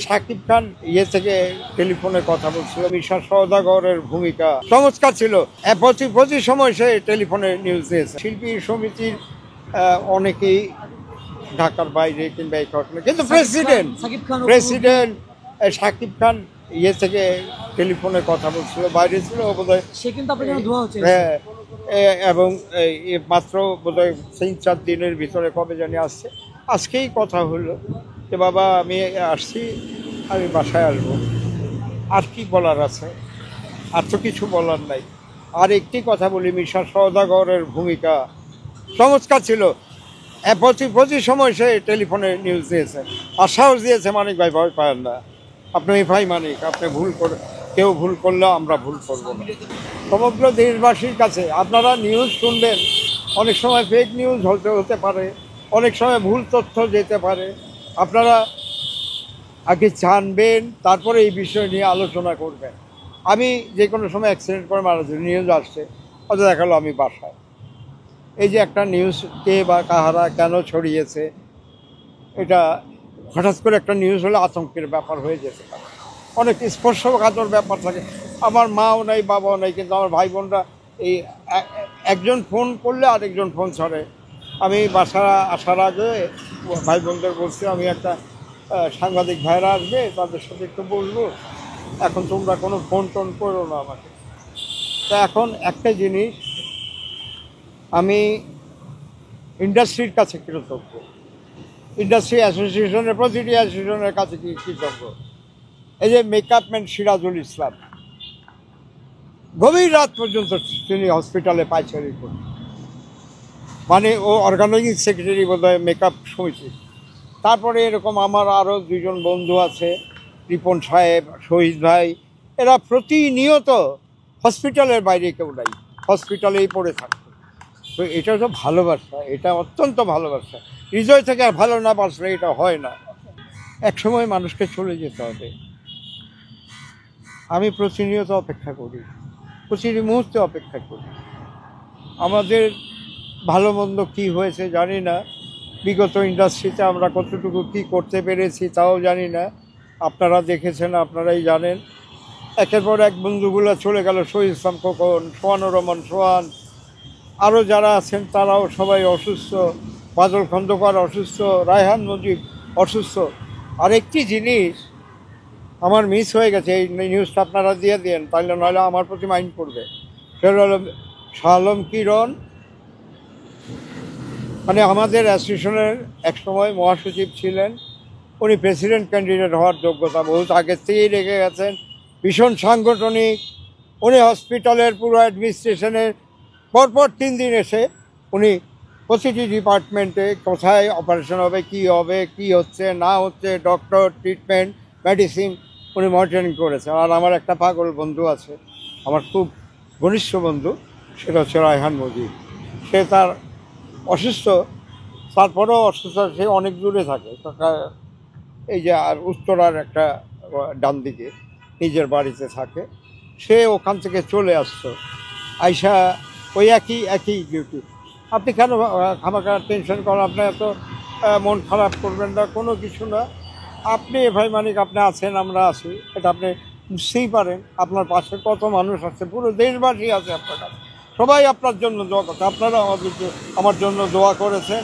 শাকিব খান থেকে টেলিফোনে কথা বলছিল, মিশা সওদাগরের ভূমিকা চমৎকার ছিল। প্রতি সময় সে টেলিফোনে নিউজ দিয়েছে। শিল্পী সমিতির অনেকেই ঢাকার বাইরে কিংবা এই ঘটনা, কিন্তু প্রেসিডেন্ট শাকিব খান থেকে টেলিফোনে কথা বলছিল, বাইরে ছিল বোধহয়। হ্যাঁ, এবং মাত্র বোধহয় 3-4 দিনের ভিতরে কবে জানি আসছে। আজকেই কথা হলো যে বাবা আমি আসছি, আমি বাসায় আসবো। আর কি বলার আছে? আর তো কিছু বলার নাই। আর একটি কথা বলি, মিশা সওদাগরের ভূমিকা চমৎকার ছিল। প্রতি সময় সে টেলিফোনে নিউজ দিয়েছে, আর সাহস দিয়েছে, মানিক ভাই ভয় পায় না, আপনি ভাই মানিক, আপনি কেউ ভুল করলে আমরা ভুল করবো না। সমগ্র দেশবাসীর কাছে আপনারা নিউজ শুনবেন, অনেক সময় ফেক নিউজ হতে পারে, অনেক সময় ভুল তথ্য যেতে পারে। আপনারা আগে জানবেন, তারপরে এই বিষয় নিয়ে আলোচনা করবেন। আমি যে কোনো সময় অ্যাক্সিডেন্ট করে মারা যাই, নিউজ আসছে, হয়তো দেখালো আমি বাসায়। এই যে একটা নিউজ কে বা কাহারা কেন ছড়িয়েছে, এটা হঠাৎ করে একটা নিউজ হলে আতঙ্কের ব্যাপার হয়ে যেতে পারে, অনেক স্পর্শকাতর ব্যাপার থাকে। আমার মাও নাই, বাবাও নাই, কিন্তু আমার ভাই বোনরা এই একজন ফোন করলে আরেকজন ফোন ছড়ে। আমি বাসা আসার আগে ভাই বোনদের বলছি আমি একটা সাংবাদিক ভাইরা আসবে, তাদের সাথে একটু বলবো, এখন তোমরা কোনো ফোন টোন করো না আমাকে। তো এখন একটা জিনিস, আমি ইন্ডাস্ট্রির কাছে কৃতজ্ঞ, ইন্ডাস্ট্রি অ্যাসোসিয়েশনের প্রতিটি অ্যাসোসিয়েশনের কাছে কৃতজ্ঞ। এই যে মেকআপ ম্যান সিরাজুল ইসলাম, গভীর রাত পর্যন্ত তিনি হসপিটালে পায়চারি করেন, মানে ও অর্গানাইজিং সেক্রেটারি বোধহয় মেকআপ সমিতির। তারপরে এরকম আমার আরও 2জন বন্ধু আছে, রিপন সাহেব, শহীদ ভাই, এরা প্রতিনিয়ত হসপিটালের বাইরে কেউ নাই, হসপিটালেই পড়ে থাকতো। তো এটা তো ভালোবাসা, এটা অত্যন্ত ভালোবাসা, হৃদয় থেকে আর ভালো না বাসলে এটা হয় না। একসময় মানুষকে চলে যেতে হবে, আমি প্রতিনিয়ত অপেক্ষা করি, প্রতিটি মুহূর্তে অপেক্ষা করি। আমাদের ভালো মন্দ কী হয়েছে জানি না, বিগত ইন্ডাস্ট্রিতে আমরা কতটুকু কী করতে পেরেছি তাও জানি না। আপনারা দেখেছেন, আপনারাই জানেন। একের পর এক বন্ধুগুলো চলে গেল, শহীদ ইসলাম খোকন, সোহানুর রহমান সোহান, আরও যারা আছেন তারাও সবাই অসুস্থ, বাদল খন্দকার অসুস্থ, রায়হান মজিব অসুস্থ। আরেকটি জিনিস আমার মিস হয়ে গেছে, এই নিউজটা আপনারা দিয়ে দেন, তাহলে নাহলে আমার প্রতি মাইন্ড করবে। সেটা হলো শাহ আলম কিরণ, মানে আমাদের অ্যাসোসিয়েশনের একসময় মহাসচিব ছিলেন, উনি প্রেসিডেন্ট ক্যান্ডিডেট হওয়ার যোগ্যতা বহুত আগের থেকেই রেখে গেছেন, ভীষণ সাংগঠনিক। উনি হসপিটালের পুরো অ্যাডমিনিস্ট্রেশনের পরপর 3 দিন এসে উনি প্রতিটি ডিপার্টমেন্টে কোথায় অপারেশন হবে, কি হচ্ছে না হচ্ছে, ডক্টর, ট্রিটমেন্ট, মেডিসিন, উনি মনিটরিং করেছেন। আর আমার একটা পাগল বন্ধু আছে, আমার খুব ঘনিষ্ঠ বন্ধু, সেটা হচ্ছে রায়হান মজিব। সে তার অসুস্থ, তারপরেও অসুস্থ, সে অনেক দূরে থাকে, এই যে আর উত্তরার একটা ডান দিকে নিজের বাড়িতে থাকে। সে ওখান থেকে চলে আসতো, আইসা ওই একই ডিউটি। আপনি কেন খামাখা টেনশন করেন, আপনি এত মন খারাপ করবেন না, কোনো কিছু না। আপনি ভাই মানিক, আপনি আছেন, আমরা আছি, এটা আপনি বুঝতেই পারেন। আপনার পাশে কত মানুষ আছে, পুরো দেশবাসী আছে আপনার কাছে, সবাই আপনার জন্য দোয়া করছে। আপনারা আমার জন্য দোয়া করেছেন।